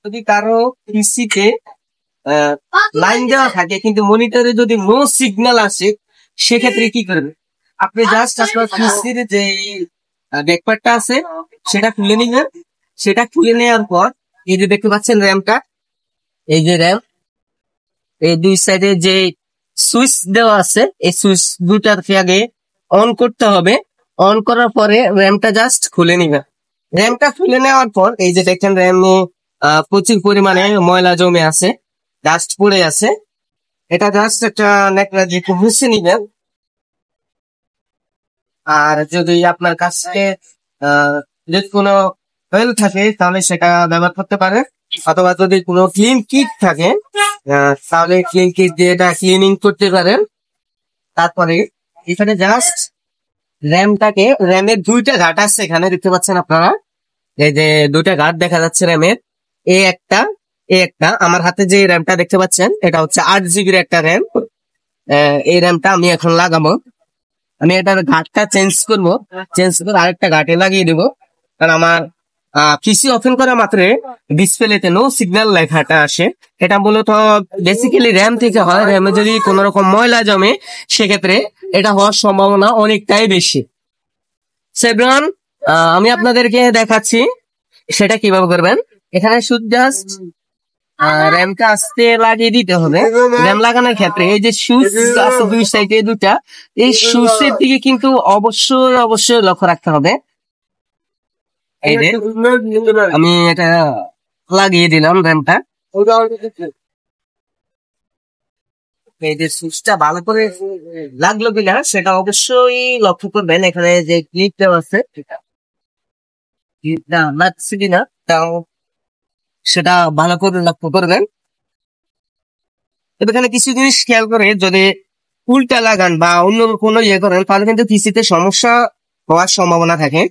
যদি কারো পিসিতে লাইন দেওয়া থাকে কিন্তু মনিটরে যদি নো সিগন্যাল আসে, সেক্ষেত্রে কি করবে? আপনি জাস্ট আপনার পিসির যে ব্যাকপ্যাডটা আছে সেটা খুলে নিবেন। সেটা খুলে নেওয়ার পর এই যে দেখতে পাচ্ছেন র্যামটা, এই যে র্যাম, এই দুই সাইডে যে সুইচ দেওয়া আছে এই সুইচ দুটাকে আগে অন করতে হবে। অন করার পরে র্যামটা জাস্ট খুলে নিবেন। র্যামটা খুলে নেওয়ার পর এই যে দেখেন র্যামে প্রচুর পরিমাণে ময়লা জমে আছে, ডাস্ট পড়ে আছে। এটা জাস্ট একটা ন্যাকড়া দিয়ে একটু মুছে নিবেন। আর যদি আপনার কাছে যদি কোনো অয়েল থাকে তাহলে সেটা ব্যবহার করতে পারেন, অথবা যদি কোনো ক্লিন কিট থাকে তাহলে ক্লিন কিট দিয়ে এটা ক্লিনিং করতে পারেন। তারপরে এখানে জাস্ট র্যামের দুইটা ঘাট আছে, এখানে দেখতে পাচ্ছেন আপনারা, এই যে দুইটা ঘাট দেখা যাচ্ছে র্যামের, এ একটা এ একটা। আমার হাতে যে র্যামটা দেখতে পাচ্ছেন এটা হচ্ছে 8 জিবির একটা র্যাম। এই র্যামটা আমি এখন লাগাবো। আমি এটার ঘাটটা চেঞ্জ করবো, চেঞ্জ করে আরেকটা ঘাটে লাগিয়ে দেবো। কারণ আমার পিসি ওপেন করা মাত্র ডিসপ্লেতে নো সিগন্যাল লেখাটা আসে। এটা মূলত বেসিক্যালি র্যাম থেকে হয়। র্যামে যদি কোনো রকম ময়লা জমে সেক্ষেত্রে এটা হওয়ার সম্ভাবনা অনেকটাই বেশি। সেভরন, আমি আপনাদেরকে দেখাচ্ছি সেটা কিভাবে করবেন। এখানে শুধু জাস্ট র্যামটা আস্তে লাগিয়ে দিতে হবে। র্যাম লাগানোর ক্ষেত্রে এই যে সুইচ আছে দুই সাইডে দুটা, এই সুইচের দিকে কিন্তু অবশ্যই অবশ্যই লক্ষ্য রাখতে হবে। এই যে আমি এটা লাগিয়ে দিলাম র্যামটা। এই যে সুইচটা ভালো করে লাগলো কিনা সেটা অবশ্যই লক্ষ্য করবেন। এখানে যে ক্লিপটা আছে ক্লিপটা লাগছে কিনা তাও সেটা ভালো করে লক্ষ্য করবেন। এখানে কিছু জিনিস খেয়াল করে যদি উল্টা লাগান বা অন্য কোনো ইয়ে করেন তাহলে কিন্তু পিসিতে সমস্যা হওয়ার সম্ভাবনা থাকে।